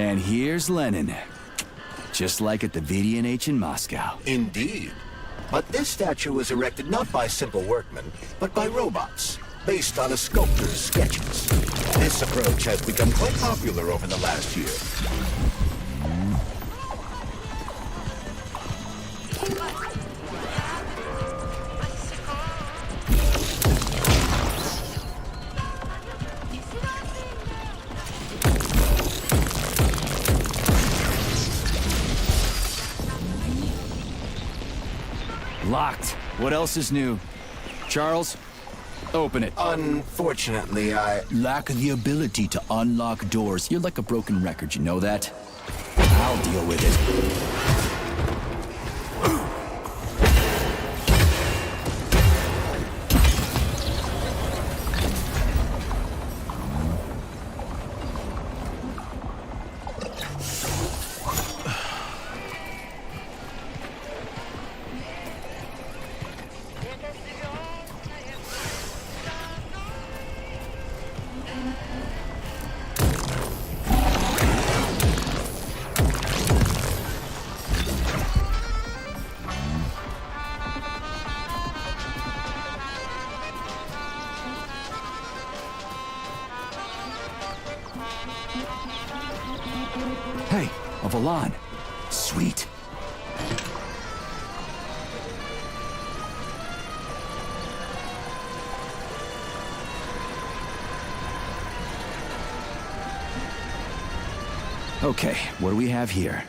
And here's Lenin. Just like at the VDNH in Moscow. Indeed. But this statue was erected not by simple workmen, but by robots, based on a sculptor's sketches. This approach has become quite popular over the last year. Locked. What else is new? Charles, open it. Unfortunately, I lack the ability to unlock doors. You're like a broken record, you know that? I'll deal with it. Hey, a Volan. Sweet. Okay, what do we have here?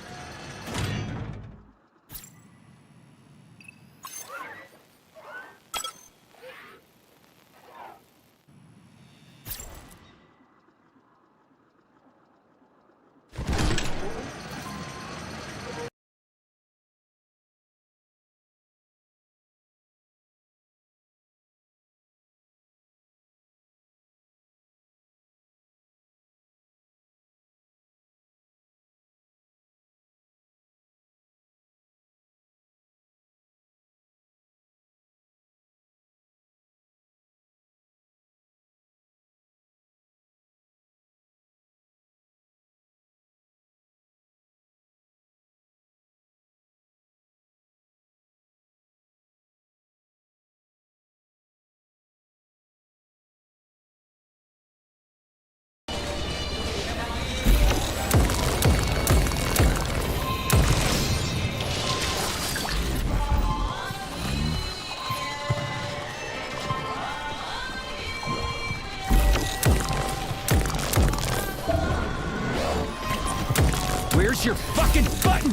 Where's your fucking button?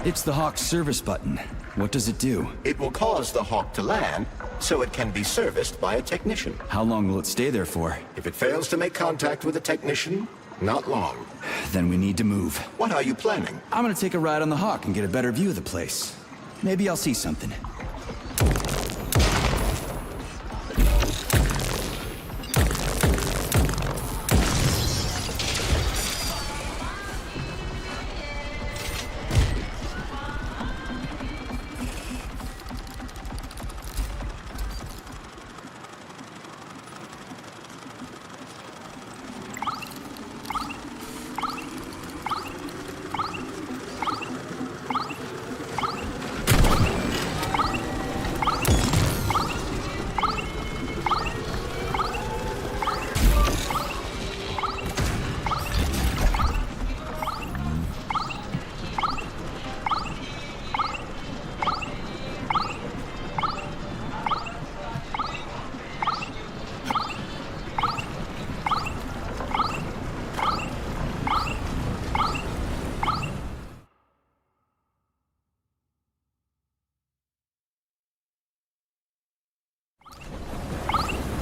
It's the Hawk's service button. What does it do? It will cause the Hawk to land, so it can be serviced by a technician. How long will it stay there for? If it fails to make contact with a technician, not long. Then we need to move. What are you planning? I'm gonna take a ride on the Hawk and get a better view of the place. Maybe I'll see something.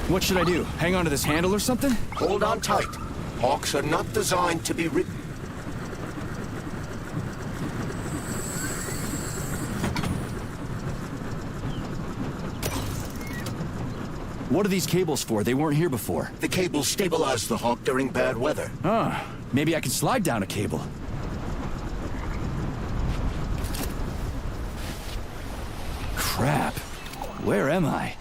What should I do? Hang on to this handle or something? Hold on tight. Hawks are not designed to be ridden. What are these cables for? They weren't here before. The cables stabilize the Hawk during bad weather. Huh. Maybe I can slide down a cable. Crap. Where am I?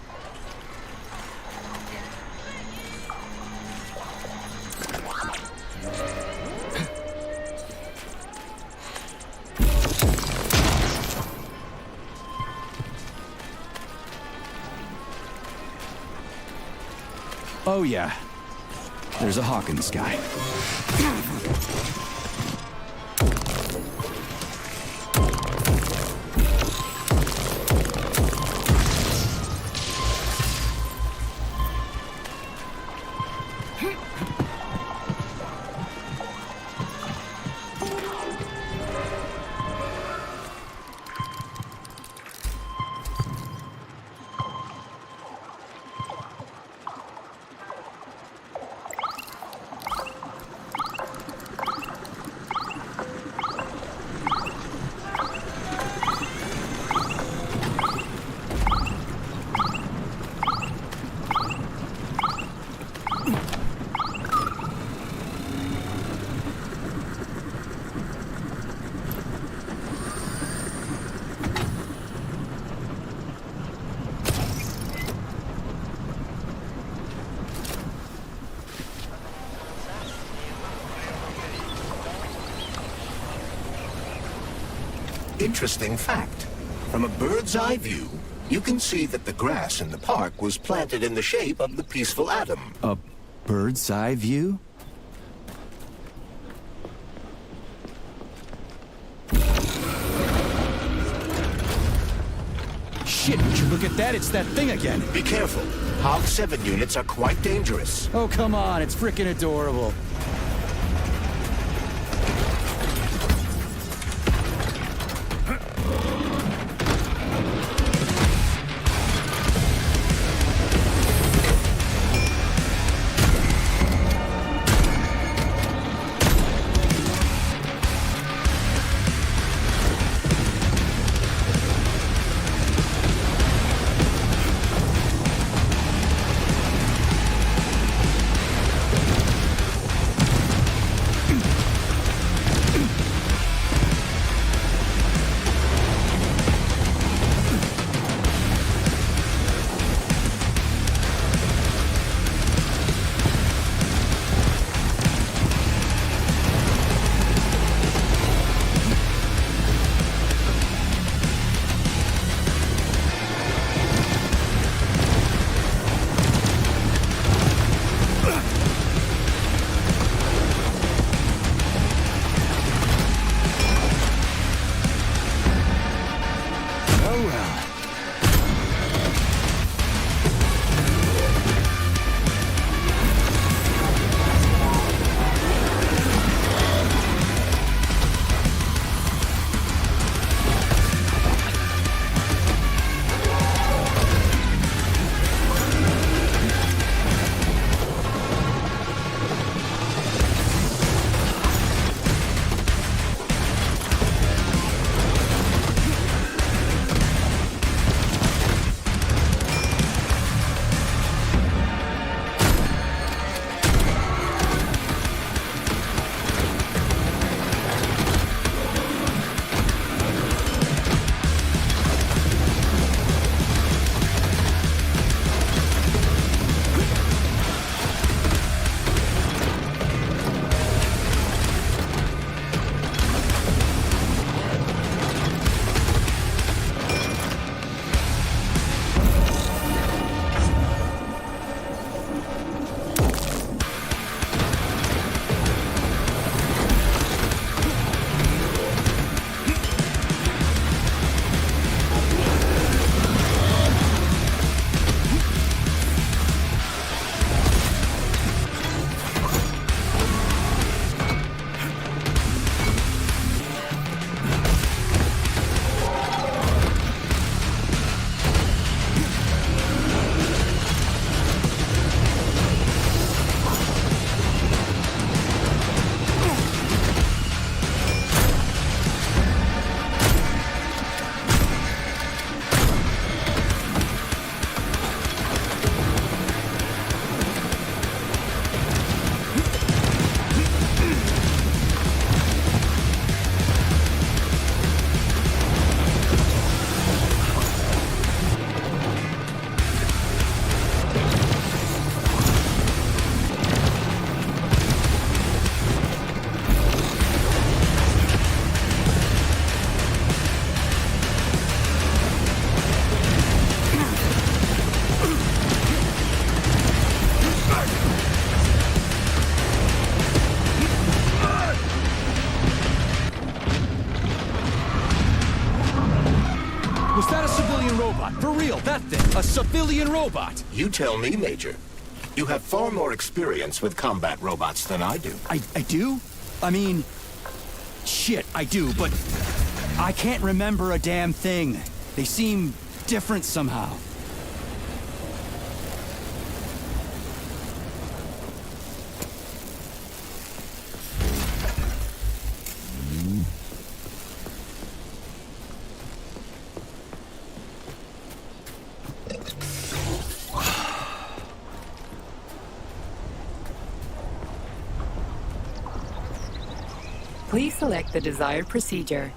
Oh yeah. There's a hawk in the sky. Interesting fact. From a bird's eye view, you can see that the grass in the park was planted in the shape of the peaceful atom. A bird's eye view? Shit, would you look at that? It's that thing again. Be careful. Hog 7 units are quite dangerous. Oh, come on. It's frickin' adorable. That thing, a civilian robot! You tell me, Major. You have far more experience with combat robots than I do. I do? I mean... Shit, I do, but... I can't remember a damn thing. They seem different somehow. Please select the desired procedure.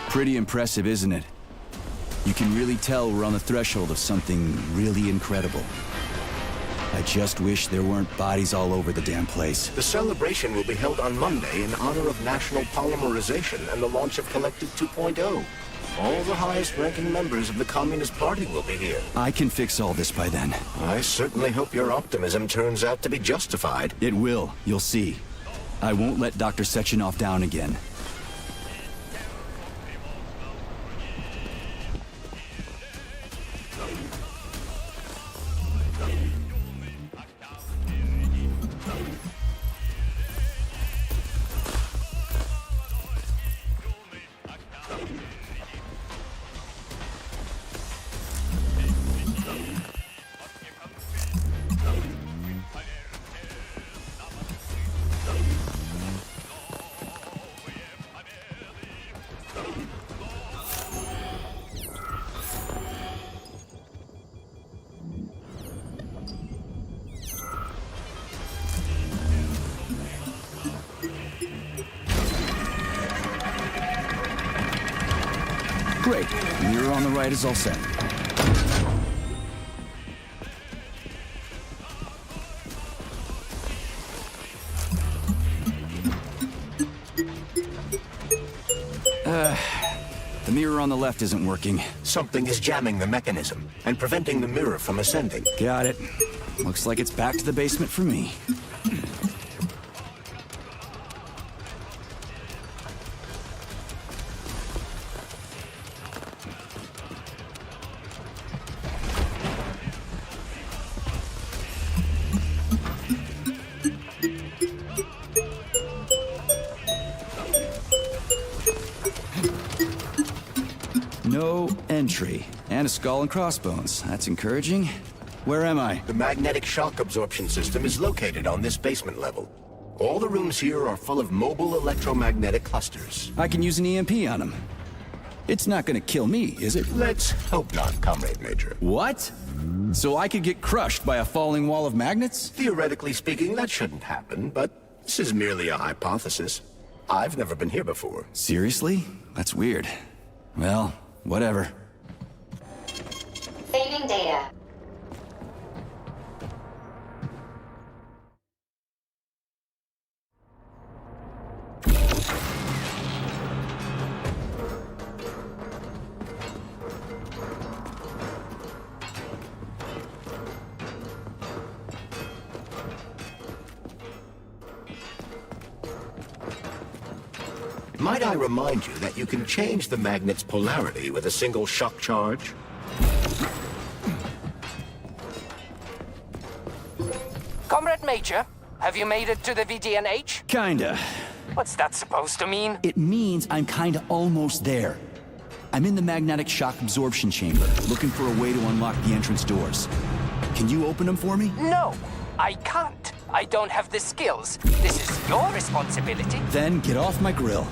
Pretty impressive, isn't it? You can really tell we're on the threshold of something really incredible. I just wish there weren't bodies all over the damn place. The celebration will be held on Monday in honor of National Polymerization and the launch of Collective 2.0. All the highest-ranking members of the Communist Party will be here. I can fix all this by then. I certainly hope your optimism turns out to be justified. It will, you'll see. I won't let Dr. Sechenov down again. Great. The mirror on the right is all set. The mirror on the left isn't working. Something is jamming the mechanism and preventing the mirror from ascending. Got it. Looks like it's back to the basement for me. No entry. And a skull and crossbones. That's encouraging. Where am I? The magnetic shock absorption system is located on this basement level. All the rooms here are full of mobile electromagnetic clusters. I can use an EMP on them. It's not gonna kill me, is it? Let's hope not, Comrade Major. What? So I could get crushed by a falling wall of magnets? Theoretically speaking, that shouldn't happen, but this is merely a hypothesis. I've never been here before. Seriously? That's weird. Well, whatever. Saving data. Might I remind you that you can change the magnet's polarity with a single shock charge? Comrade Major, have you made it to the VDNH? Kinda. What's that supposed to mean? It means I'm kinda almost there. I'm in the magnetic shock absorption chamber, looking for a way to unlock the entrance doors. Can you open them for me? No, I can't. I don't have the skills. This is your responsibility. Then get off my grill.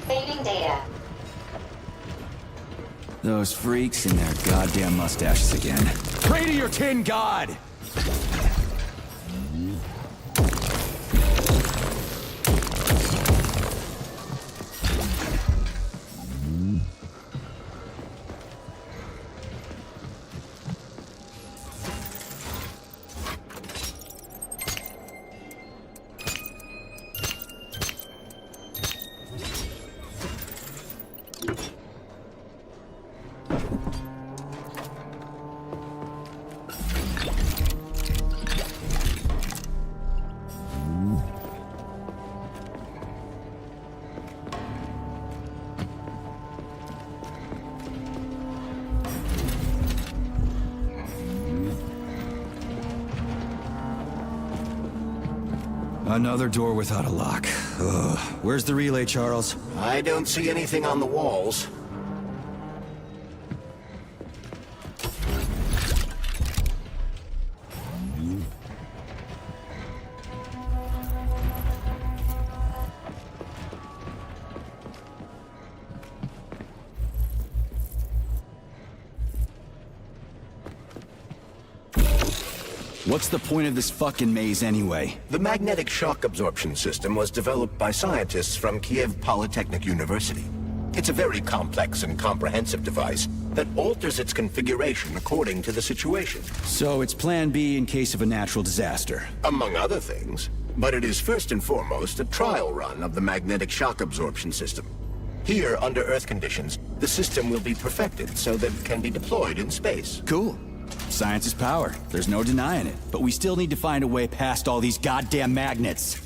Saving data. Those freaks and their goddamn mustaches again. Pray to your tin god! Another door without a lock. Ugh. Where's the relay, Charles? I don't see anything on the walls. What's the point of this fucking maze anyway? The magnetic shock absorption system was developed by scientists from Kiev Polytechnic University. It's a very complex and comprehensive device that alters its configuration according to the situation. So it's plan B in case of a natural disaster. Among other things. But it is first and foremost a trial run of the magnetic shock absorption system. Here, under Earth conditions, the system will be perfected so that it can be deployed in space. Cool. Science is power. There's no denying it. But we still need to find a way past all these goddamn magnets.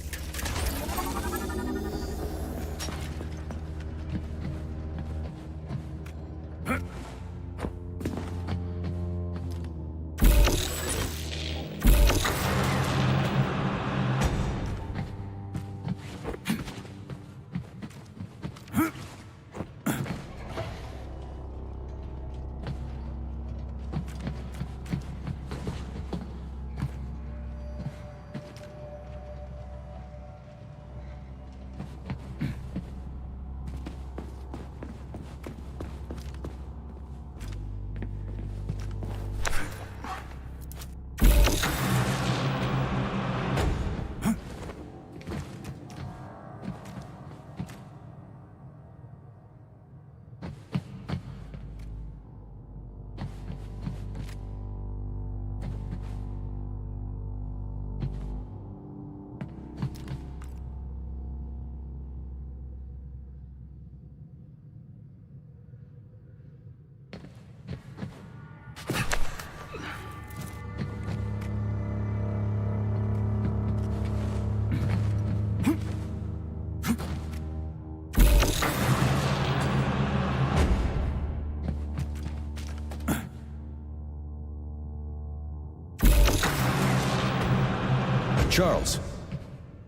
Charles,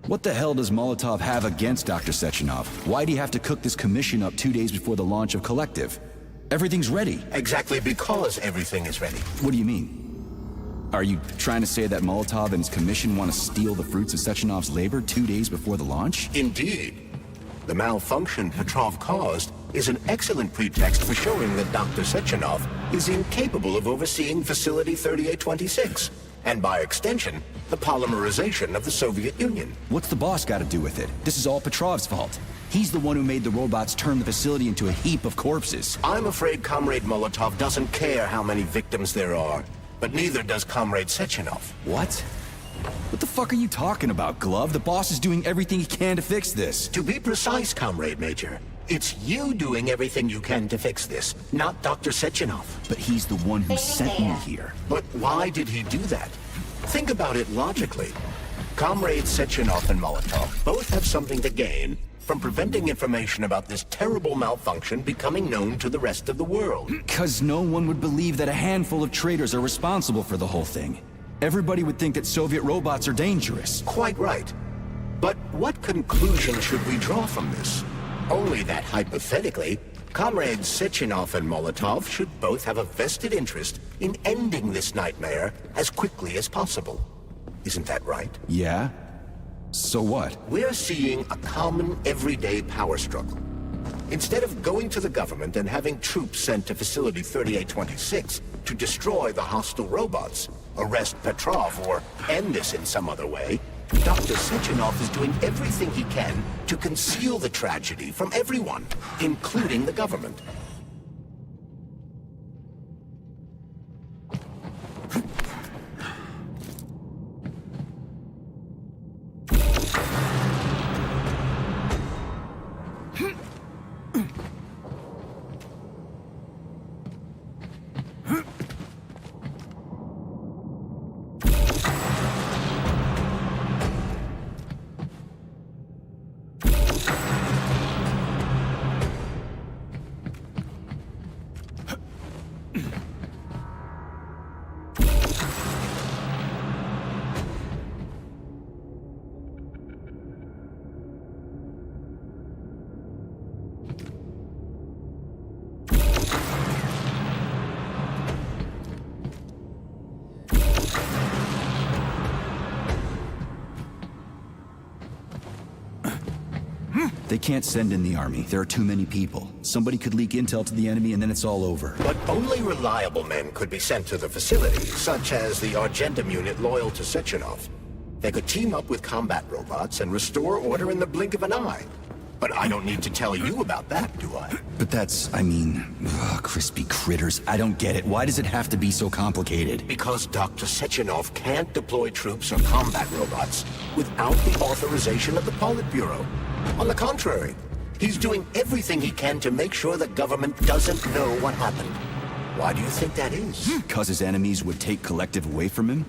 what the hell does Molotov have against Dr. Sechenov? Why'd he have to cook this commission up 2 days before the launch of Collective? Everything's ready. Exactly because everything is ready. What do you mean? Are you trying to say that Molotov and his commission want to steal the fruits of Sechenov's labor 2 days before the launch? Indeed. The malfunction Petrov caused is an excellent pretext for showing that Dr. Sechenov is incapable of overseeing Facility 3826. and by extension, the polymerization of the Soviet Union. What's the boss got to do with it? This is all Petrov's fault. He's the one who made the robots turn the facility into a heap of corpses. I'm afraid Comrade Molotov doesn't care how many victims there are, but neither does Comrade Sechenov. What? What the fuck are you talking about, Glove? The boss is doing everything he can to fix this. To be precise, Comrade Major, it's you doing everything you can to fix this, not Dr. Sechenov. But he's the one who sent me here. But why did he do that? Think about it logically. Comrades Sechenov and Molotov both have something to gain from preventing information about this terrible malfunction becoming known to the rest of the world. Because no one would believe that a handful of traitors are responsible for the whole thing. Everybody would think that Soviet robots are dangerous. Quite right. But what conclusion should we draw from this? Only that hypothetically, Comrades Sechenov and Molotov should both have a vested interest in ending this nightmare as quickly as possible. Isn't that right? Yeah? So what? We're seeing a common, everyday power struggle. Instead of going to the government and having troops sent to Facility 3826 to destroy the hostile robots, arrest Petrov, or end this in some other way, Dr. Sechenov is doing everything he can to conceal the tragedy from everyone, including the government. They can't send in the army. There are too many people. Somebody could leak intel to the enemy and then it's all over. But only reliable men could be sent to the facility, such as the Argentum unit loyal to Sechenov. They could team up with combat robots and restore order in the blink of an eye. But I don't need to tell you about that, do I? But that's, crispy critters. I don't get it. Why does it have to be so complicated? Because Dr. Sechenov can't deploy troops or combat robots without the authorization of the Politburo. On the contrary, he's doing everything he can to make sure the government doesn't know what happened. Why do you think that is? Because his enemies would take Collective away from him?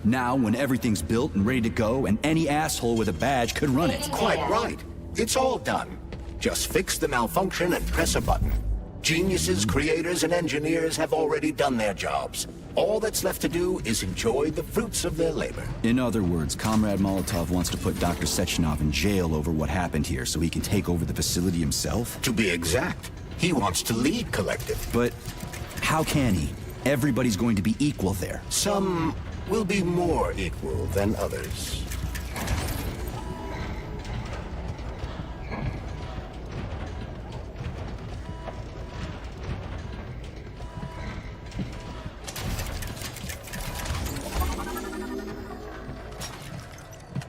Now, when everything's built and ready to go, and any asshole with a badge could run it. Quite right. It's all done. Just fix the malfunction and press a button. Geniuses, creators, and engineers have already done their jobs. All that's left to do is enjoy the fruits of their labor. In other words, Comrade Molotov wants to put Dr. Sechenov in jail over what happened here so he can take over the facility himself? To be exact, he wants to lead Collective. But how can he? Everybody's going to be equal there. Some will be more equal than others.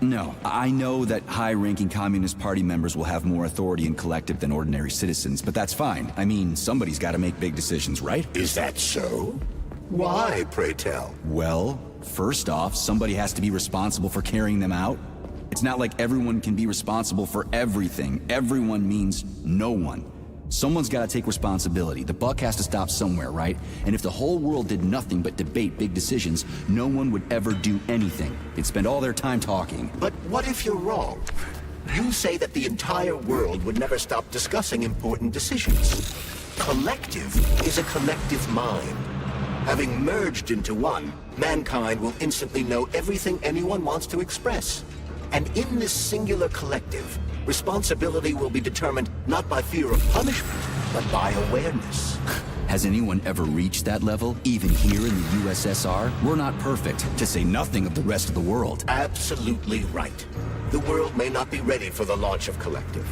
No, I know that high-ranking Communist Party members will have more authority in Collective than ordinary citizens, but that's fine. I mean, somebody's got to make big decisions, right? Is that so? Why, pray tell? Well, first off, somebody has to be responsible for carrying them out. It's not like everyone can be responsible for everything. Everyone means no one. Someone's got to take responsibility. The buck has to stop somewhere, right? And if the whole world did nothing but debate big decisions, no one would ever do anything. They'd spend all their time talking. But what if you're wrong? You say that the entire world would never stop discussing important decisions. Collective is a collective mind. Having merged into one, mankind will instantly know everything anyone wants to express. And in this singular collective, responsibility will be determined not by fear of punishment, but by awareness. Has anyone ever reached that level, even here in the USSR? We're not perfect, to say nothing of the rest of the world. Absolutely right. The world may not be ready for the launch of Collective.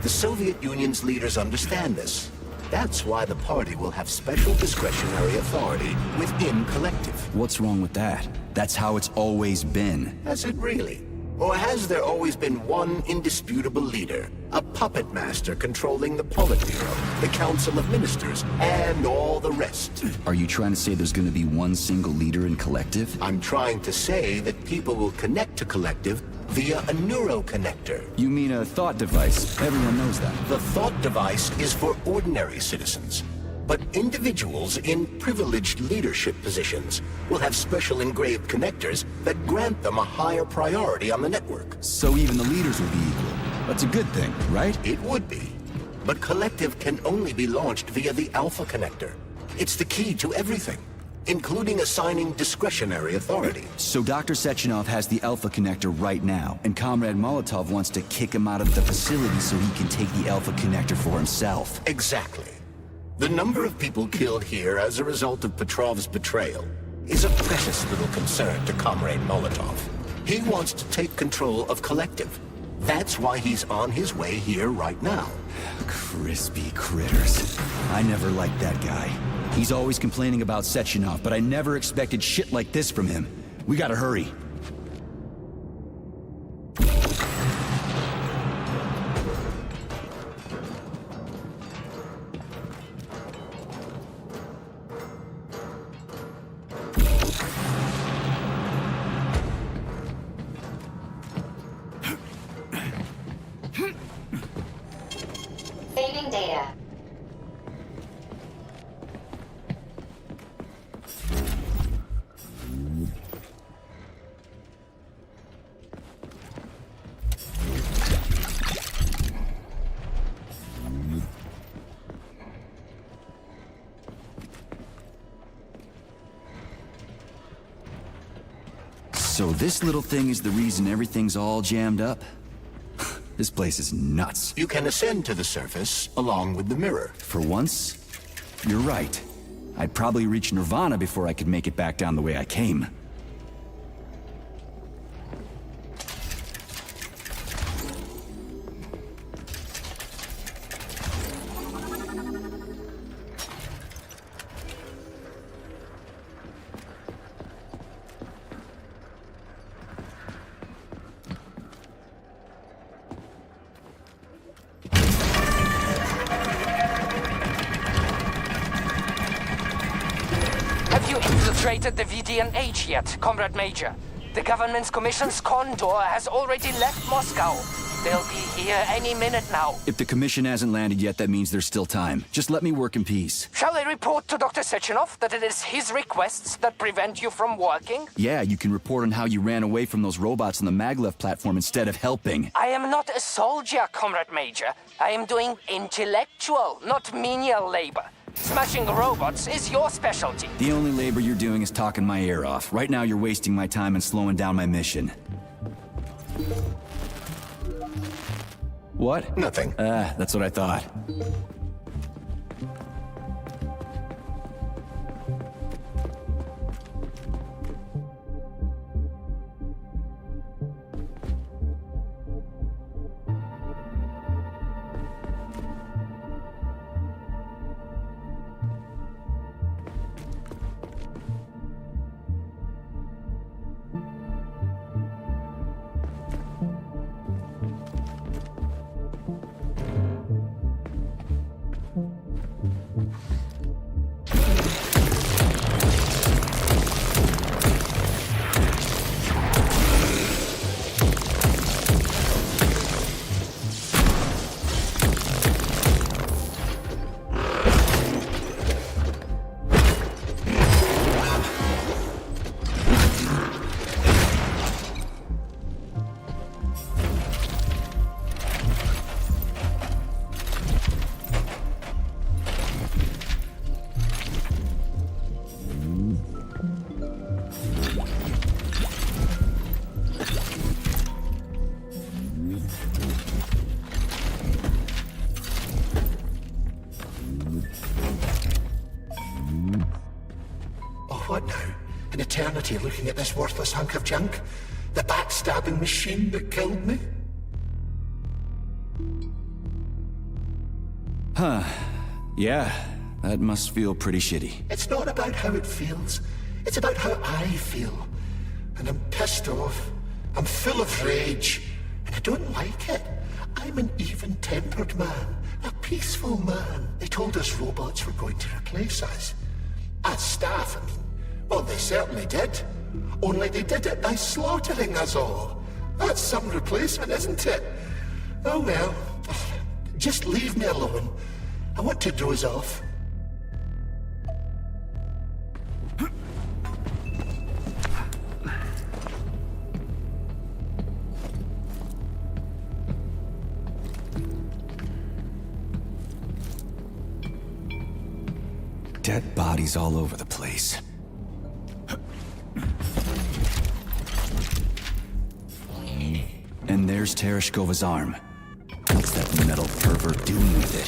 The Soviet Union's leaders understand this. That's why the party will have special discretionary authority within Collective. What's wrong with that? That's how it's always been. Has it really? Or has there always been one indisputable leader? A puppet master controlling the Politburo, the Council of Ministers, and all the rest? Are you trying to say there's gonna be one single leader in Collective? I'm trying to say that people will connect to Collective via a neuroconnector. You mean a thought device? Everyone knows that. The thought device is for ordinary citizens. But individuals in privileged leadership positions will have special engraved connectors that grant them a higher priority on the network. So even the leaders will be equal. That's a good thing, right? It would be. But Collective can only be launched via the Alpha Connector. It's the key to everything, including assigning discretionary authority. So Dr. Sechenov has the Alpha Connector right now, and Comrade Molotov wants to kick him out of the facility so he can take the Alpha Connector for himself. Exactly. The number of people killed here as a result of Petrov's betrayal is a precious little concern to Comrade Molotov. He wants to take control of Collective. That's why he's on his way here right now. Crispy critters. I never liked that guy. He's always complaining about Sechenov, but I never expected shit like this from him. We gotta hurry. Saving data. So this little thing is the reason everything's all jammed up? This place is nuts. You can ascend to the surface along with the mirror. For once, you're right. I'd probably reach Nirvana before I could make it back down the way I came. Infiltrated the VDNH yet, Comrade Major. The government's commission's Condor has already left Moscow. They'll be here any minute now. If the commission hasn't landed yet, that means there's still time. Just let me work in peace. Shall I report to Dr. Sechenov that it is his requests that prevent you from working? Yeah, you can report on how you ran away from those robots on the maglev platform instead of helping. I am not a soldier, Comrade Major. I am doing intellectual, not menial labor. Smashing robots is your specialty. The only labor you're doing is talking my ear off. Right now you're wasting my time and slowing down my mission. What? Nothing. That's what I thought. What now? An eternity looking at this worthless hunk of junk? The backstabbing machine that killed me? Yeah, that must feel pretty shitty. It's not about how it feels. It's about how I feel. and I'm pissed off. I'm full of rage, and I don't like it. I'm an even-tempered man, a peaceful man. They told us robots were going to replace us. As staff, I mean. Well, they certainly did. Only they did it by slaughtering us all. That's some replacement, isn't it? Oh well. Just leave me alone. I want to doze off. Dead bodies all over the place. And there's Tereshkova's arm. What's that metal pervert doing with it?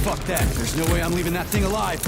Fuck that! There's no way I'm leaving that thing alive!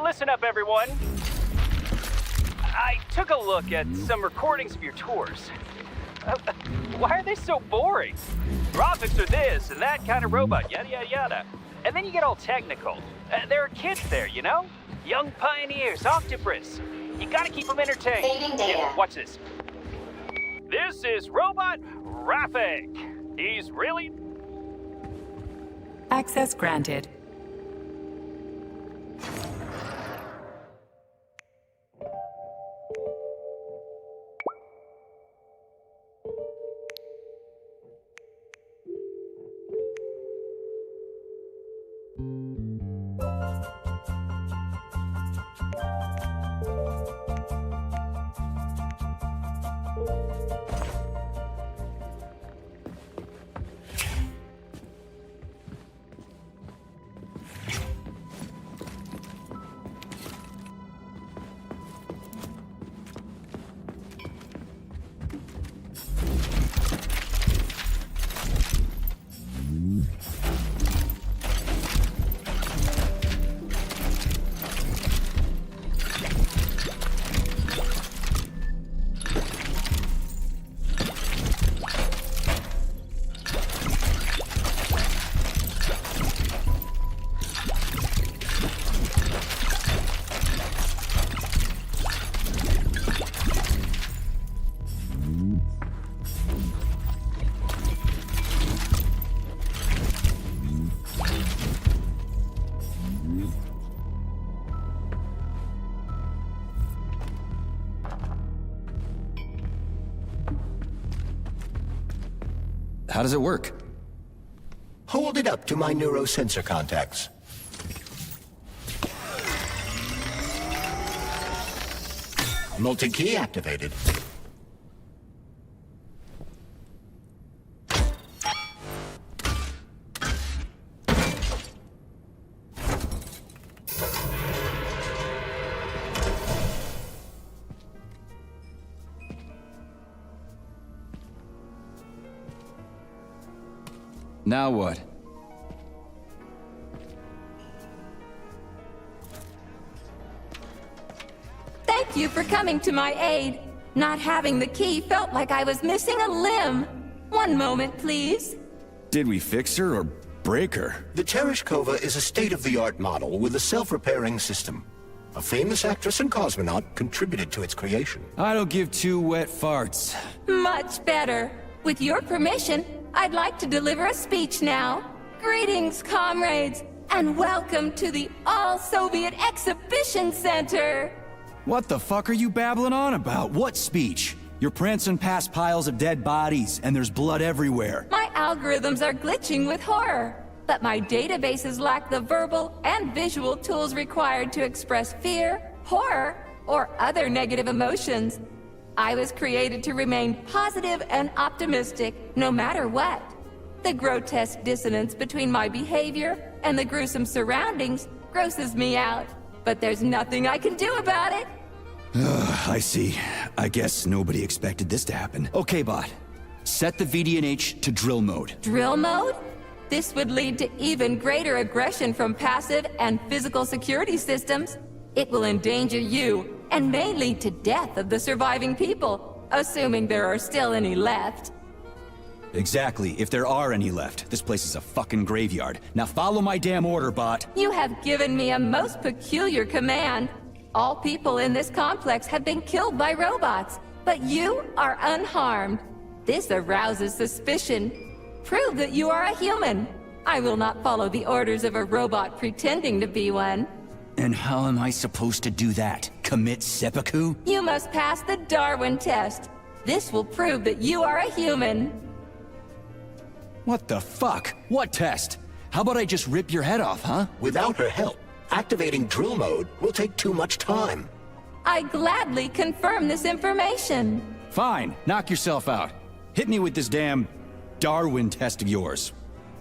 Listen up, everyone. I took a look at some recordings of your tours. Why are they so boring? Robots are this and that kind of robot, yada, yada, yada. And then you get all technical. There are kids there, you know? Young pioneers, octopus. You gotta keep them entertained. Saving data. Yeah, watch this. This is Robot Rafik. He's really... Access granted. How does it work? Hold it up to my neurosensor contacts. Multi-key activated. Now what? Thank you for coming to my aid. Not having the key felt like I was missing a limb. One moment, please. Did we fix her or break her? The Tereshkova is a state-of-the-art model with a self-repairing system. A famous actress and cosmonaut contributed to its creation. I don't give two wet farts. Much better. With your permission, I'd like to deliver a speech now. Greetings, comrades, and welcome to the All-Soviet Exhibition Center. What the fuck are you babbling on about? What speech? You're prancing past piles of dead bodies, and there's blood everywhere. My algorithms are glitching with horror, but my databases lack the verbal and visual tools required to express fear, horror, or other negative emotions. I was created to remain positive and optimistic, no matter what. The grotesque dissonance between my behavior and the gruesome surroundings grosses me out, but there's nothing I can do about it. I see. I guess nobody expected this to happen. Okay, bot. Set the VDNH to drill mode. Drill mode? This would lead to even greater aggression from passive and physical security systems. It will endanger you, and may lead to death of the surviving people, assuming there are still any left. Exactly, if there are any left. This place is a fucking graveyard. Now follow my damn order, bot. You have given me a most peculiar command. All people in this complex have been killed by robots, but you are unharmed. This arouses suspicion. Prove that you are a human. I will not follow the orders of a robot pretending to be one. And how am I supposed to do that? Commit seppuku? You must pass the Darwin test. This will prove that you are a human. What the fuck? What test? How about I just rip your head off, huh? Without her help, activating drill mode will take too much time. I gladly confirm this information. Fine, knock yourself out. Hit me with this damn Darwin test of yours.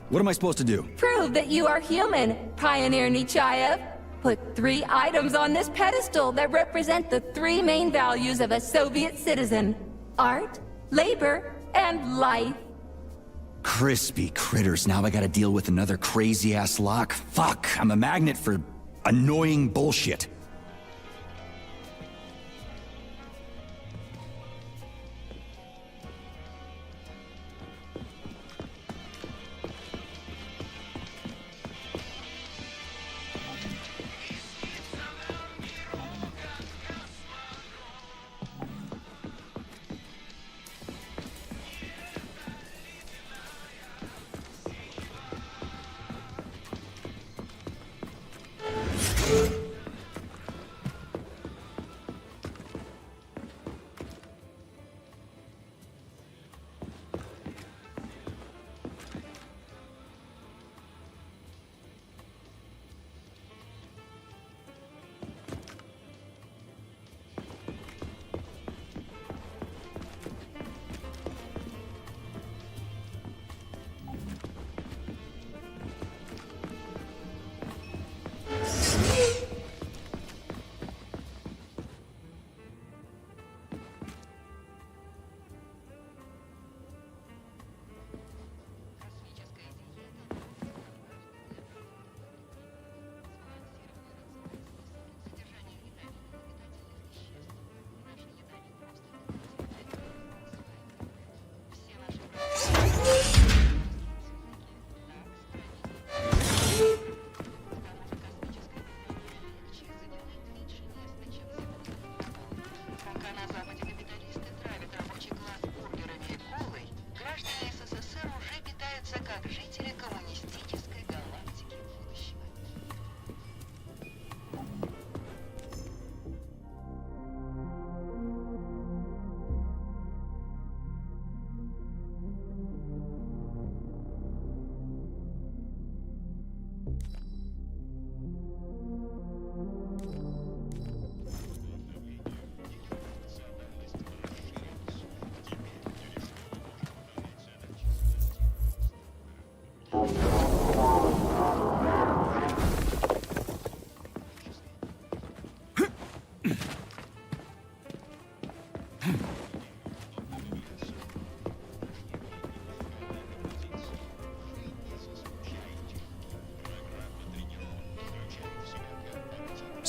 What am I supposed to do? Prove that you are human, Pioneer Nechayev. Put 3 items on this pedestal that represent the 3 main values of a Soviet citizen: art, labor, and life. Crispy critters, now I gotta deal with another crazy-ass lock. Fuck, I'm a magnet for annoying bullshit.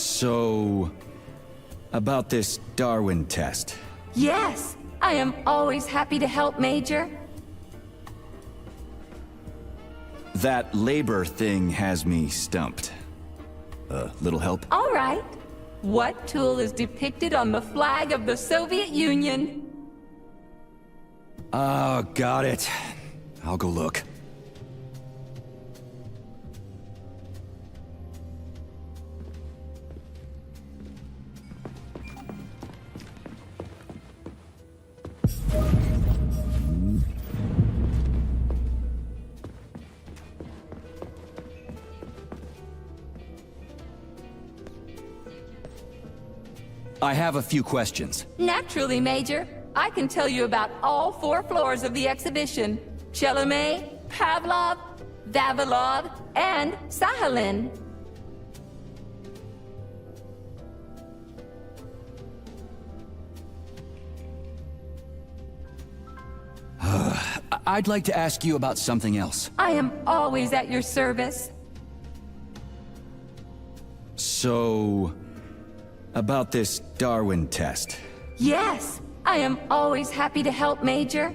So, about this Darwin test. Yes, I am always happy to help, Major. That labor thing has me stumped. Little help? All right. What tool is depicted on the flag of the Soviet Union? Oh, got it. I'll go look. I have a few questions. Naturally, Major. I can tell you about all 4 floors of the exhibition. Chalamet, Pavlov, Vavilov, and Sahalin. I'd like to ask you about something else. I am always at your service. So, about this Darwin test. Yes, I am always happy to help, Major.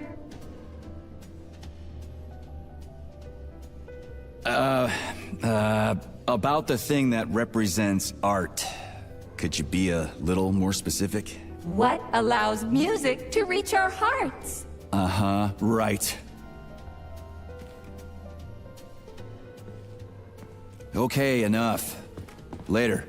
About the thing that represents art. Could you be a little more specific? What allows music to reach our hearts? Uh-huh, right. Okay, enough. Later.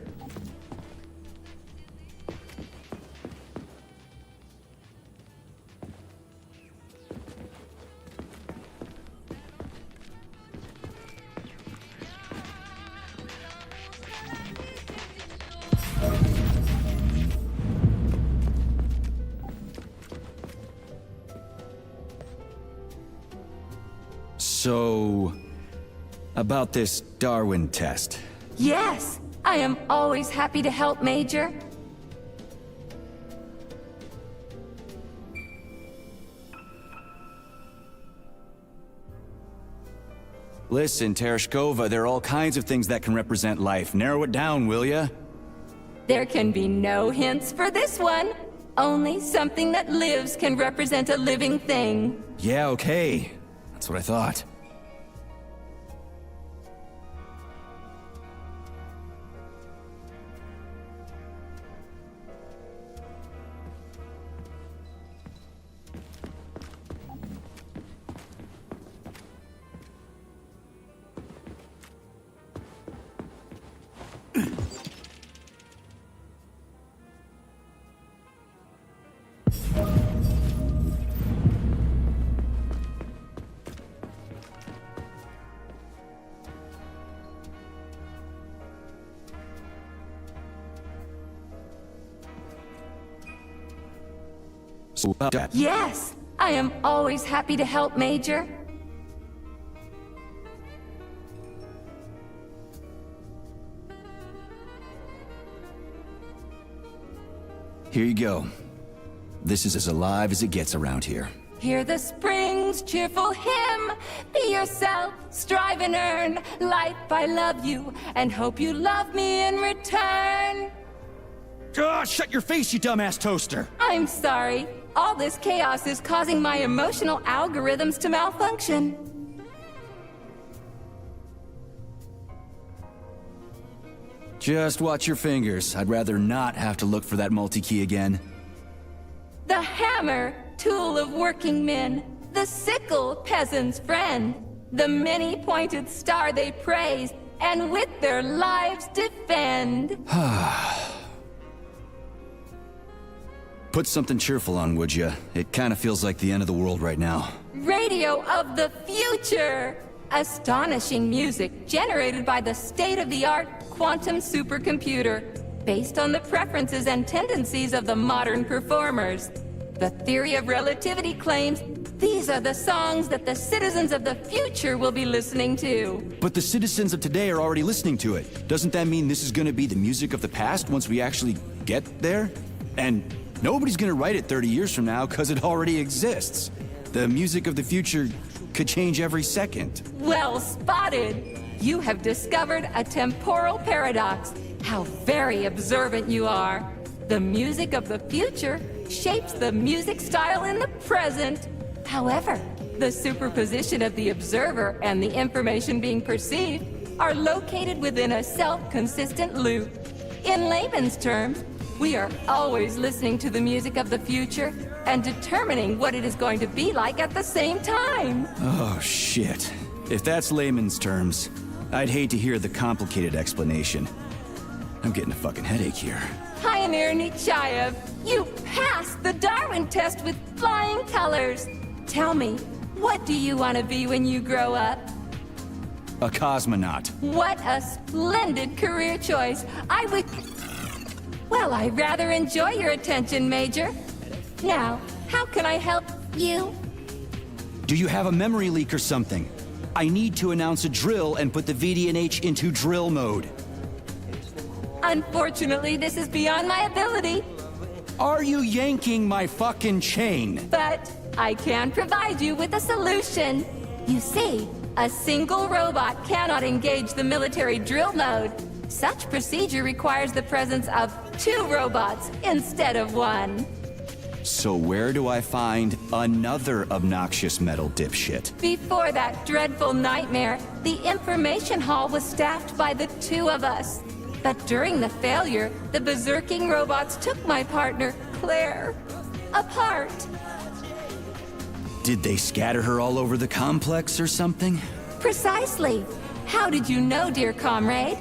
So, about this Darwin test. Yes, I am always happy to help, Major. Listen, Tereshkova, there are all kinds of things that can represent life. Narrow it down, will ya? There can be no hints for this one. Only something that lives can represent a living thing. Yeah, okay. That's what I thought. So about that. Yes, I am always happy to help, Major. Here you go. This is as alive as it gets around here. Hear the spring's cheerful hymn. Be yourself, strive and earn. Life, I love you, and hope you love me in return. Ah, shut your face, you dumbass toaster! I'm sorry. All this chaos is causing my emotional algorithms to malfunction. Just watch your fingers. I'd rather not have to look for that multi-key again. The hammer, tool of working men. The sickle, peasant's friend. The many-pointed star they praise, and with their lives defend. Put something cheerful on, would ya? It kinda feels like the end of the world right now. Radio of the future! Astonishing music generated by the state-of-the-art quantum supercomputer, based on the preferences and tendencies of the modern performers. The theory of relativity claims these are the songs that the citizens of the future will be listening to. But the citizens of today are already listening to it. Doesn't that mean this is gonna be the music of the past once we actually get there? And nobody's gonna write it 30 years from now because it already exists. The music of the future could change every second. Well spotted! You have discovered a temporal paradox. How very observant you are. The music of the future shapes the music style in the present. However, the superposition of the observer and the information being perceived are located within a self-consistent loop. In layman's terms, we are always listening to the music of the future and determining what it is going to be like at the same time. Oh, shit. If that's layman's terms, I'd hate to hear the complicated explanation. I'm getting a fucking headache here. Pioneer Nechayev, you passed the Darwin test with flying colors. Tell me, what do you want to be when you grow up? A cosmonaut. What a splendid career choice. Well, I rather enjoy your attention, Major. Now, how can I help you? Do you have a memory leak or something? I need to announce a drill and put the VDNH into drill mode. Unfortunately, this is beyond my ability, Are you yanking my fucking chain? but I can provide you with a solution. You see, a single robot cannot engage the military drill mode. Such procedure requires the presence of 2 robots instead of 1. So where do I find another obnoxious metal dipshit? Before that dreadful nightmare, the information hall was staffed by the 2 of us. But during the failure, the berserking robots took my partner, Claire, apart. Did they scatter her all over the complex or something? Precisely. How did you know, dear comrade?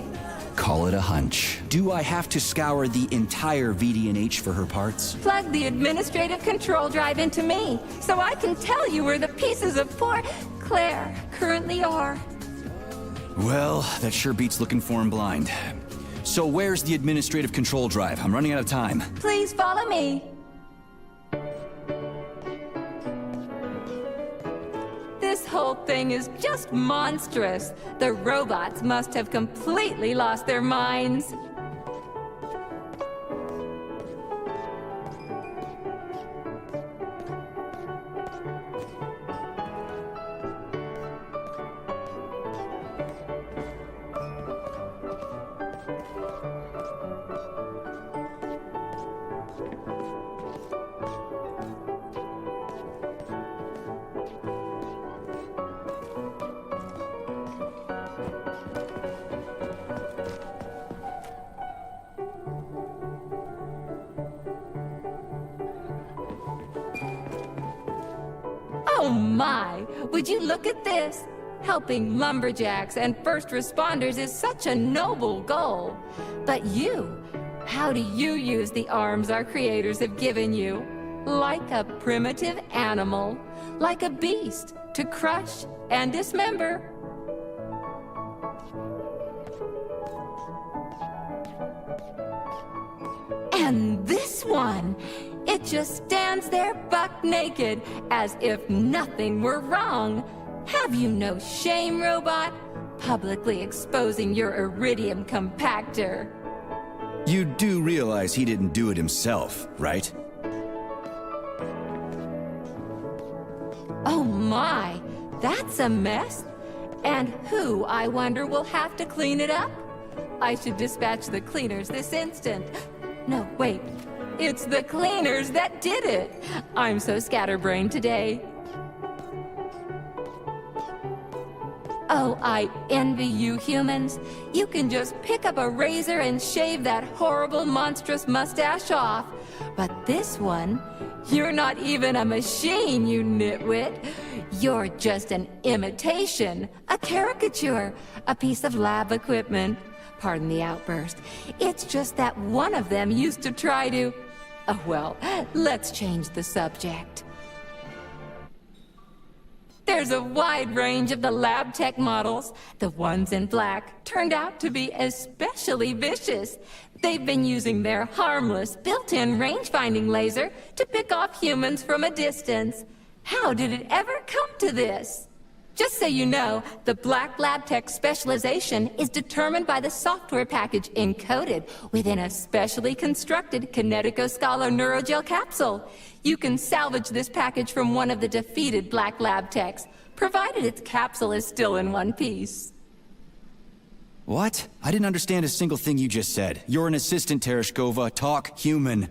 Call it a hunch. Do I have to scour the entire VDNH for her parts? Plug the administrative control drive into me, so I can tell you where the pieces of poor Claire currently are. Well, that sure beats looking for him blind. So where's the administrative control drive? I'm running out of time. Please follow me. This whole thing is just monstrous. The robots must have completely lost their minds. Oh my! Would you look at this? Helping lumberjacks and first responders is such a noble goal. But you, how do you use the arms our creators have given you? Like a primitive animal, like a beast, to crush and dismember. And this one, it just stands there buck naked, as if nothing were wrong. Have you no shame, robot? Publicly exposing your iridium compactor. You do realize he didn't do it himself, right? Oh my, that's a mess. And who, I wonder, will have to clean it up? I should dispatch the cleaners this instant. No, wait. It's the cleaners that did it. I'm so scatterbrained today. Oh, I envy you humans. You can just pick up a razor and shave that horrible, monstrous mustache off. But this one, you're not even a machine, you nitwit. You're just an imitation, a caricature, a piece of lab equipment. Pardon the outburst. It's just that one of them used to try to... Oh, well, let's change the subject. There's a wide range of the lab tech models. The ones in black turned out to be especially vicious. They've been using their harmless, built-in range-finding laser to pick off humans from a distance. How did it ever come to this? Just so you know, the Black Lab Tech specialization is determined by the software package encoded within a specially constructed Kinetico-Scala Neurogel capsule. You can salvage this package from one of the defeated Black Lab Techs, provided its capsule is still in one piece. What? I didn't understand a single thing you just said. You're an assistant, Tereshkova. Talk human.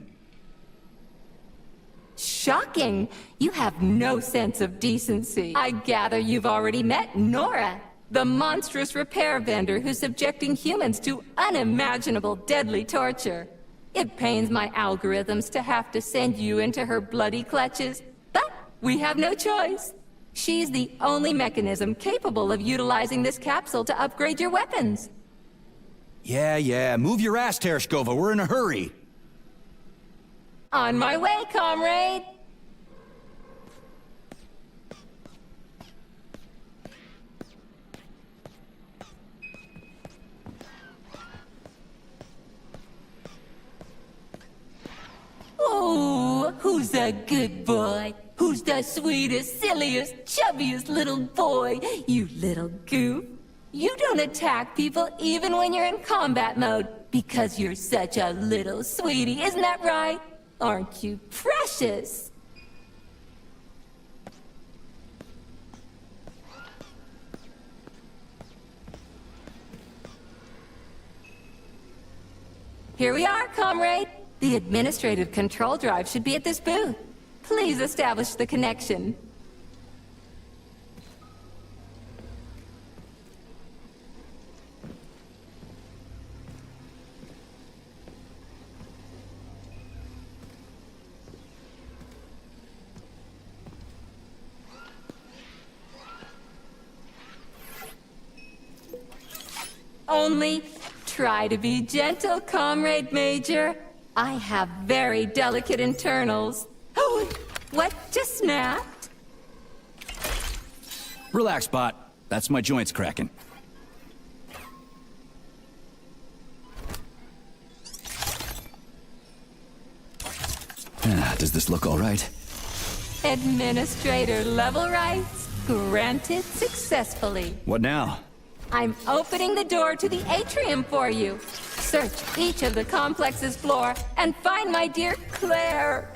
Shocking! You have no sense of decency. I gather you've already met Nora, the monstrous repair vendor who's subjecting humans to unimaginable deadly torture. It pains my algorithms to have to send you into her bloody clutches, but we have no choice. She's the only mechanism capable of utilizing this capsule to upgrade your weapons. Yeah, move your ass, Tereshkova. We're in a hurry. On my way, comrade! Oh, who's a good boy? Who's the sweetest, silliest, chubbiest little boy? You little goof. You don't attack people even when you're in combat mode because you're such a little sweetie, isn't that right? Aren't you precious? Here we are, comrade. The administrative control drive should be at this booth. Please establish the connection. Only try to be gentle, Comrade Major. I have very delicate internals. Oh, what just snapped? Relax, bot. That's my joints cracking. Does this look all right? Administrator level rights granted successfully. What now? I'm opening the door to the atrium for you. Search each of the complex's floor and find my dear Claire.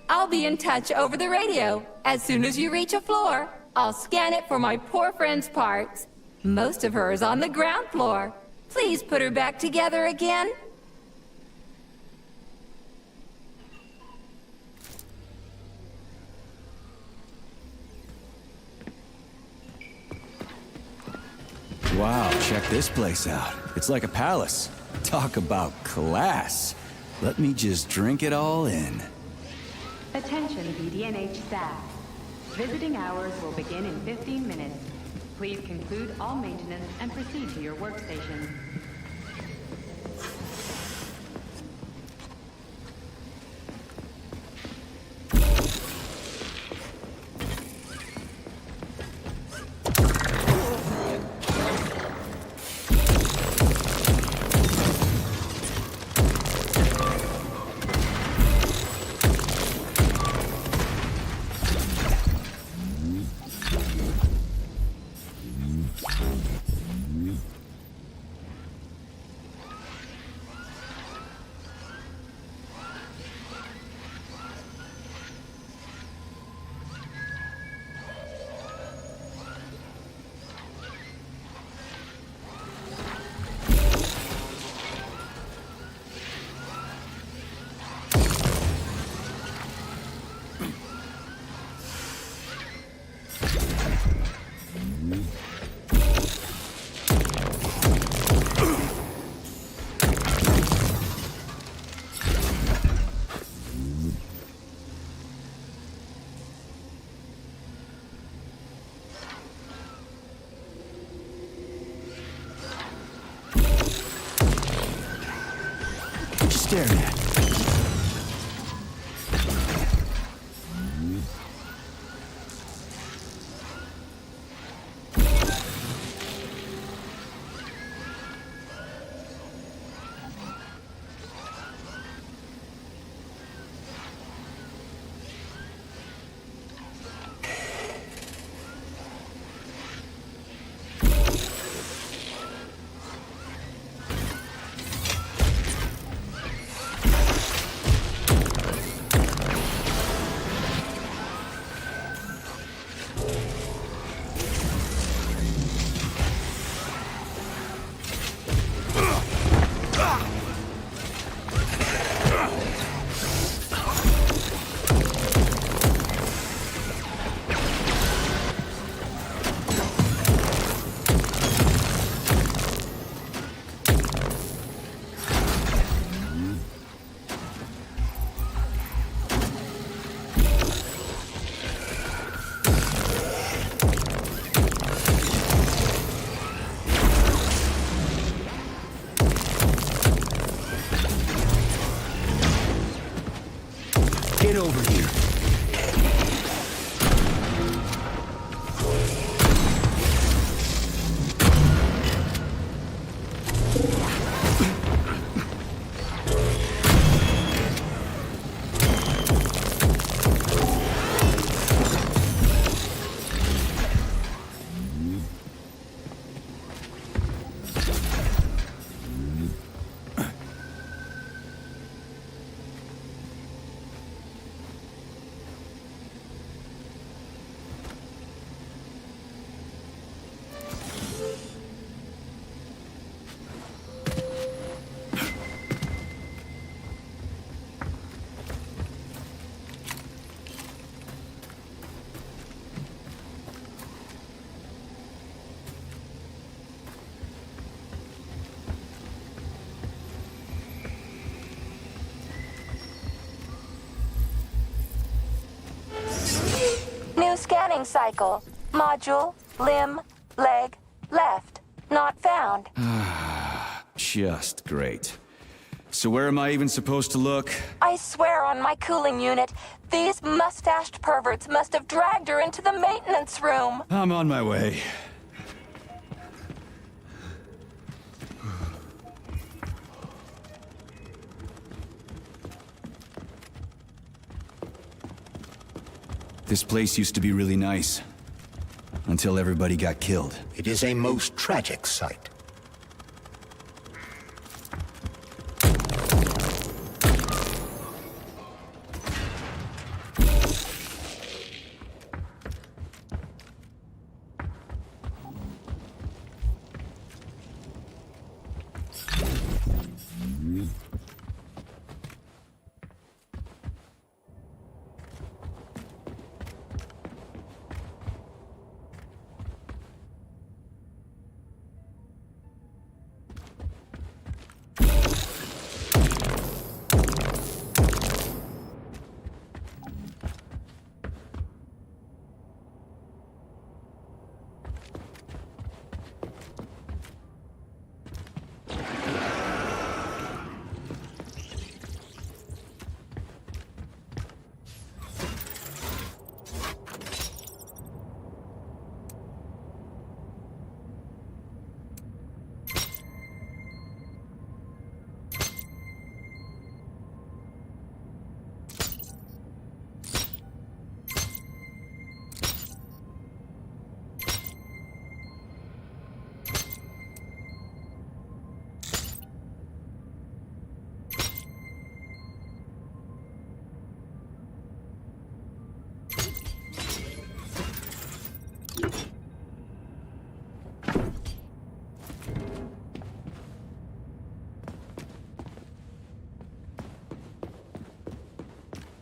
I'll be in touch over the radio. As soon as you reach a floor, I'll scan it for my poor friend's parts. Most of her is on the ground floor. Please put her back together again. Wow, check this place out. It's like a palace. Talk about class. Let me just drink it all in. Attention BDNH staff. Visiting hours will begin in 15 minutes. Please conclude all maintenance and proceed to your workstation. Staring at. Get over here. New scanning cycle. Module, limb, leg, left. Not found. Just great. So where am I even supposed to look? I swear on my cooling unit, these mustached perverts must have dragged her into the maintenance room. I'm on my way. This place used to be really nice. Until everybody got killed. It is a most tragic sight.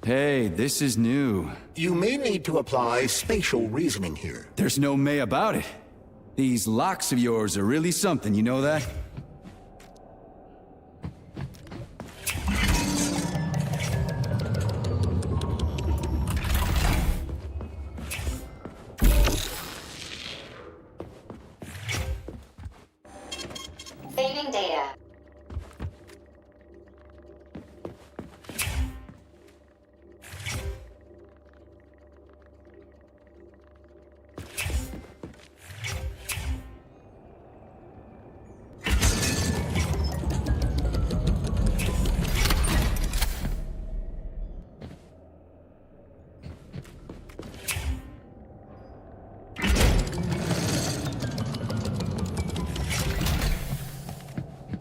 Hey, this is new. You may need to apply spatial reasoning here. There's no may about it. These locks of yours are really something, you know that? Saving data.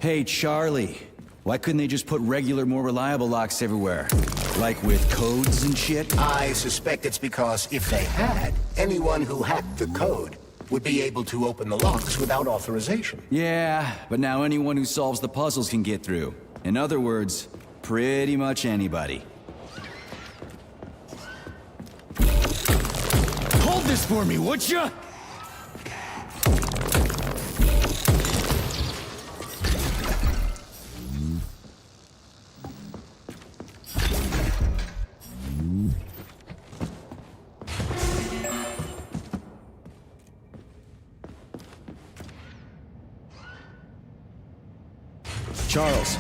Hey, Charlie. Why couldn't they just put regular, more reliable locks everywhere? Like with codes and shit? I suspect it's because if they had, anyone who hacked the code would be able to open the locks without authorization. Yeah, but now anyone who solves the puzzles can get through. In other words, pretty much anybody. Hold this for me, would ya? Charles,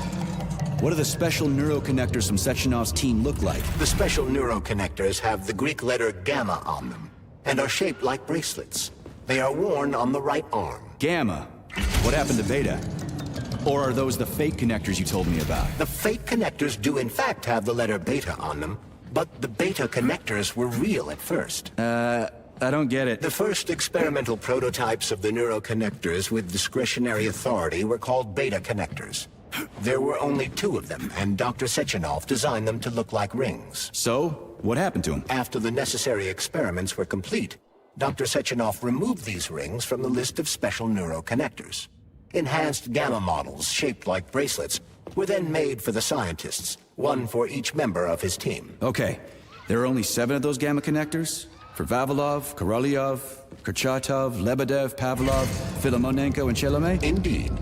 What do the special neuroconnectors from Sechenov's team look like? The special neuroconnectors have the Greek letter gamma on them, and are shaped like bracelets. They are worn on the right arm. Gamma. What happened to Beta? Or are those the fake connectors you told me about? The fake connectors do in fact have the letter beta on them, but the beta connectors were real at first. I don't get it. The first experimental prototypes of the neuroconnectors with discretionary authority were called beta connectors. There were only 2 of them, and Dr. Sechenov designed them to look like rings. So, what happened to them? After the necessary experiments were complete, Dr. Sechenov removed these rings from the list of special neuroconnectors. Enhanced gamma models, shaped like bracelets, were then made for the scientists, one for each member of his team. Okay, there are only 7 of those gamma connectors? For Vavilov, Korolyov, Kurchatov, Lebedev, Pavlov, Filomonenko, and Chelomey? Indeed.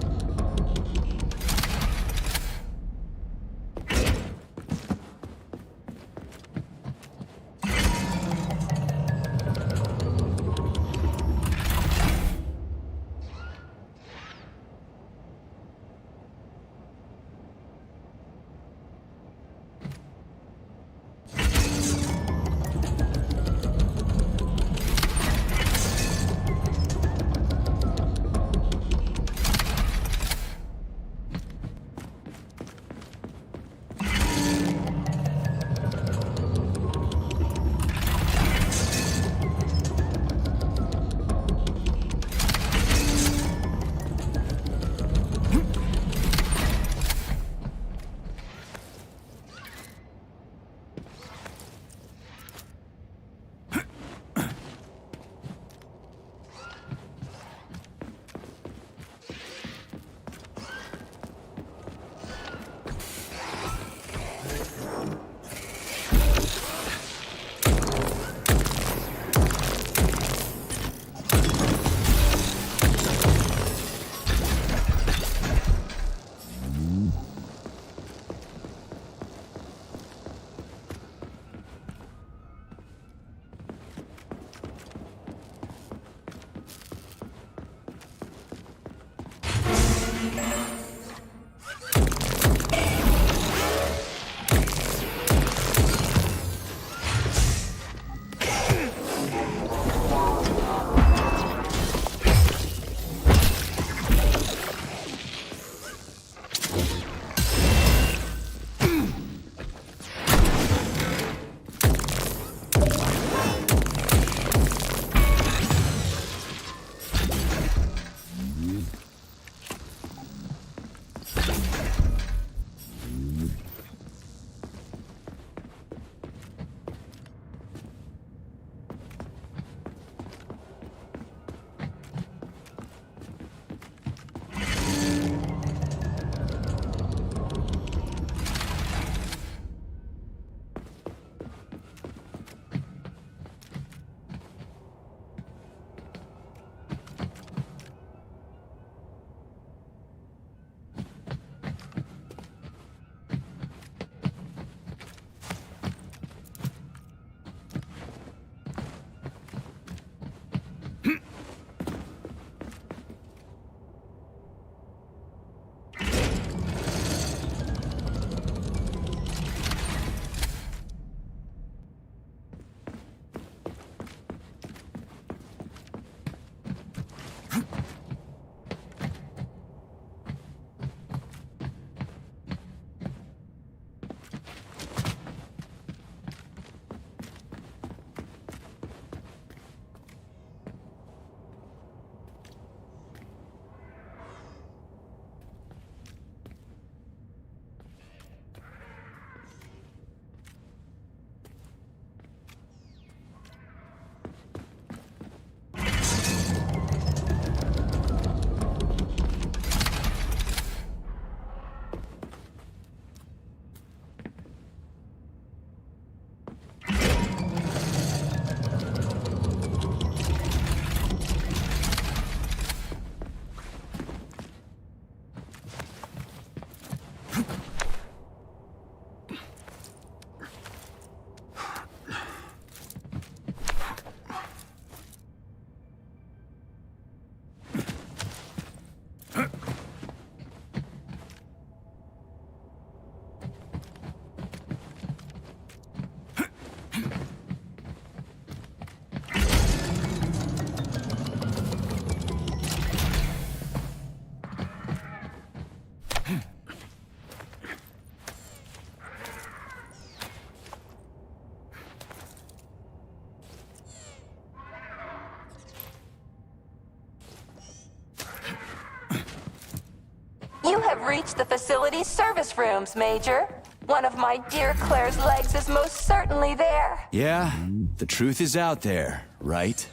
have reached the facility's service rooms, Major. One of my dear Claire's legs is most certainly there. Yeah, the truth is out there, right?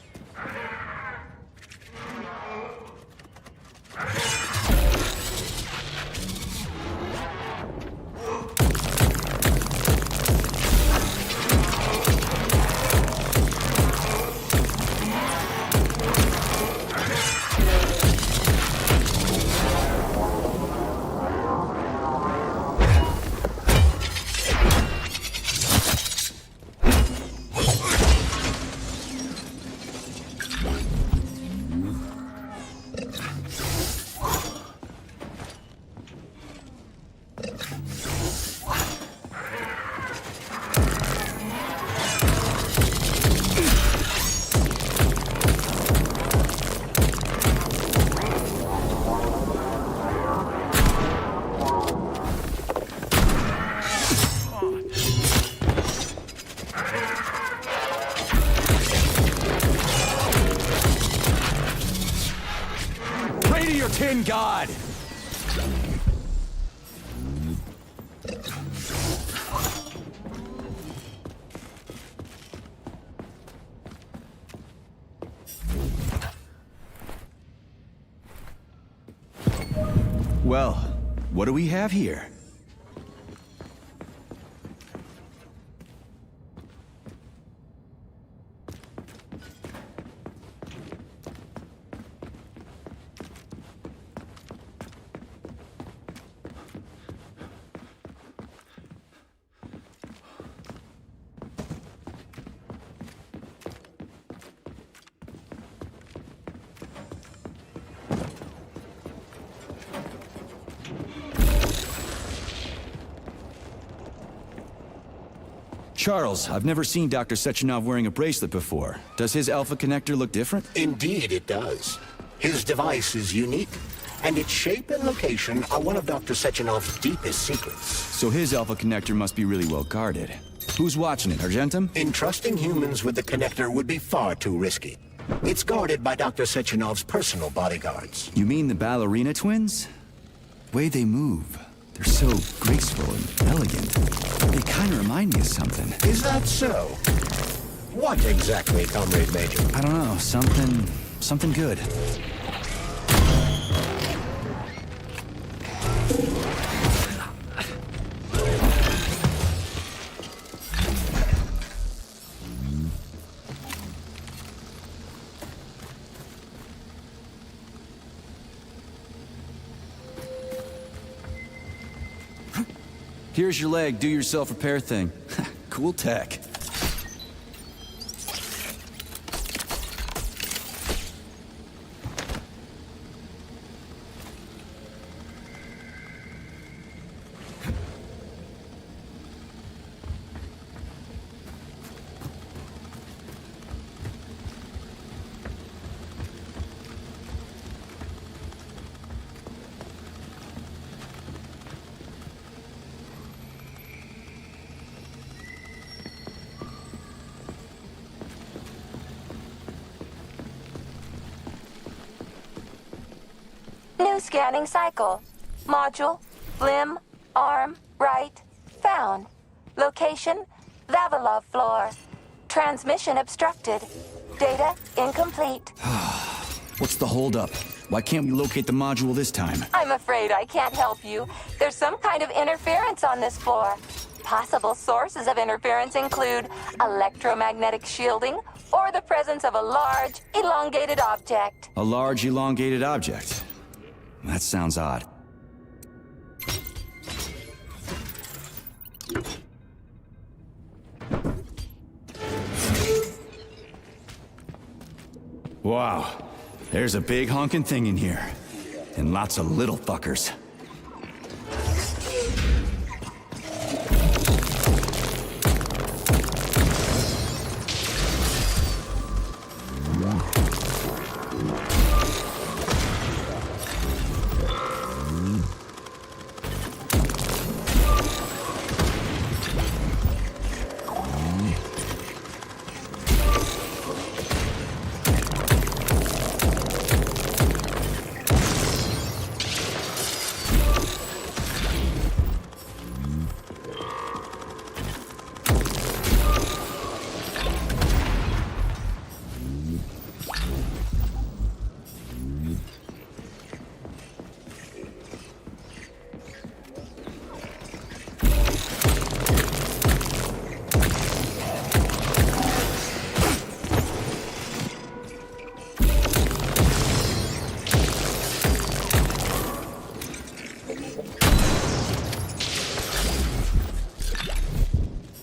Tin God! Well, what do we have here? Charles, I've never seen Dr. Sechenov wearing a bracelet before. Does his alpha connector look different? Indeed it does. His device is unique, and its shape and location are one of Dr. Sechenov's deepest secrets. So his alpha connector must be really well guarded. Who's watching it, Argentum? Entrusting humans with the connector would be far too risky. It's guarded by Dr. Sechenov's personal bodyguards. You mean the ballerina twins? The way they move. They're so graceful and elegant. They kind of remind me of something. Is that so? What exactly, Comrade Major? I don't know, something good. Here's your leg, do your self-repair thing. Cool tech. New scanning cycle. Module, limb, arm, right, found. Location, Vavilov floor. Transmission obstructed. Data incomplete. What's the holdup? Why can't we locate the module this time? I'm afraid I can't help you. There's some kind of interference on this floor. Possible sources of interference include electromagnetic shielding or the presence of a large, elongated object. A large, elongated object. That sounds odd. Wow. There's a big honking thing in here. And lots of little fuckers.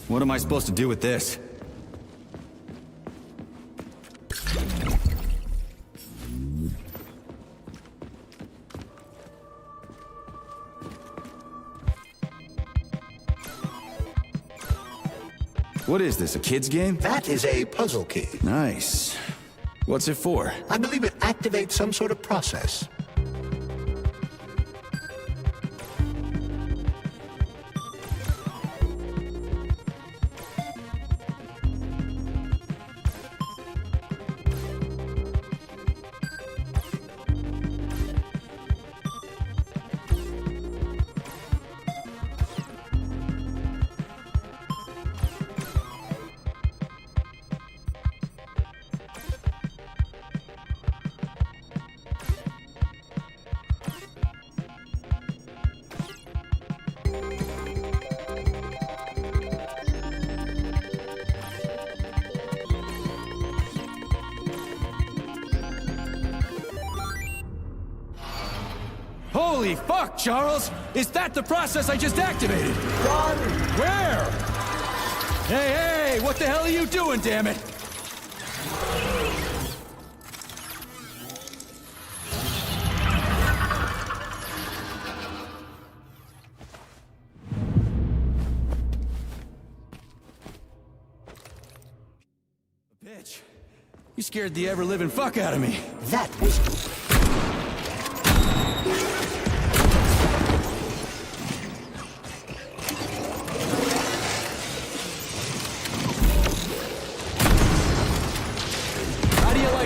What am I supposed to do with this? What is this, a kid's game? That is a puzzle key. Nice. What's it for? I believe it activates some sort of process. Holy fuck, Charles! Is that the process I just activated? Run! Where? Hey, what the hell are you doing, damn it? Bitch, you scared the ever-living fuck out of me. That was...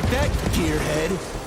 That gearhead.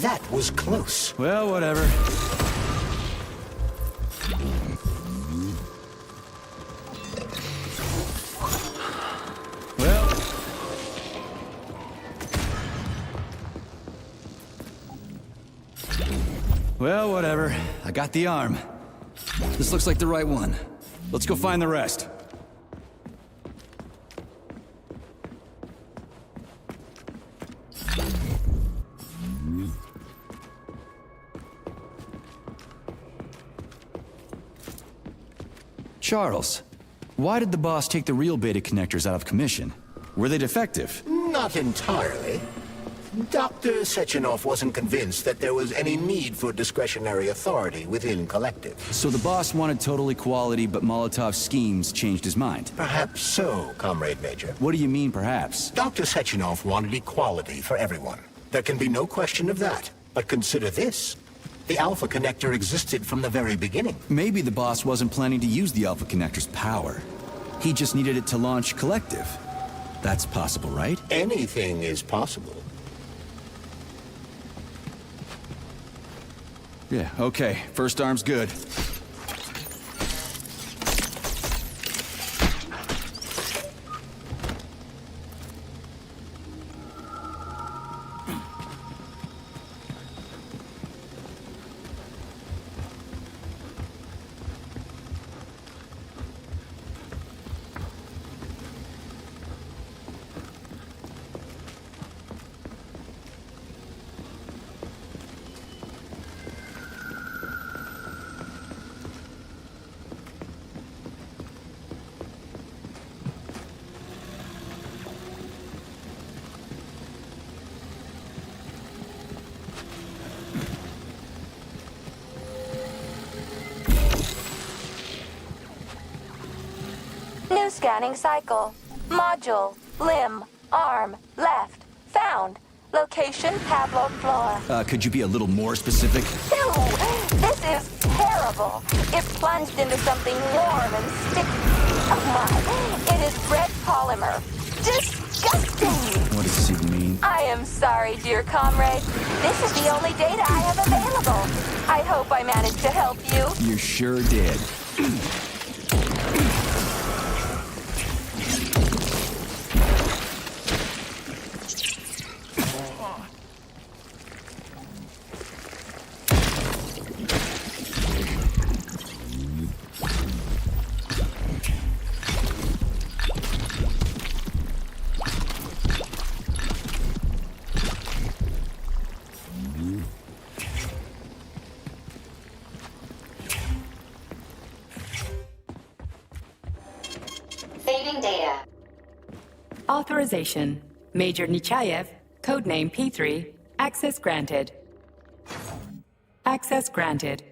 That was close. Well, whatever. Well, whatever. I got the arm. This looks like the right one. Let's go find the rest. Charles, why did the boss take the real beta connectors out of commission? Were they defective? Not entirely. Dr. Sechenov wasn't convinced that there was any need for discretionary authority within Collective. So the boss wanted total equality, but Molotov's schemes changed his mind. Perhaps so, Comrade Major. What do you mean, perhaps? Dr. Sechenov wanted equality for everyone. There can be no question of that. But consider this. The Alpha Connector existed from the very beginning. Maybe the boss wasn't planning to use the Alpha Connector's power. He just needed it to launch Collective. That's possible, right? Anything is possible. Yeah, okay. First arm's good. Scanning cycle. Module. Limb. Arm. Left. Found. Location Pavlov floor. Could you be a little more specific? Ew! This is terrible. It plunged into something warm and sticky. Oh my. It is red polymer. Disgusting! What does this even mean? I am sorry, dear comrade. This is the only data I have available. I hope I managed to help you. You sure did. Saving data. Authorization. Major Nechayev, codename P3. Access granted. Access granted.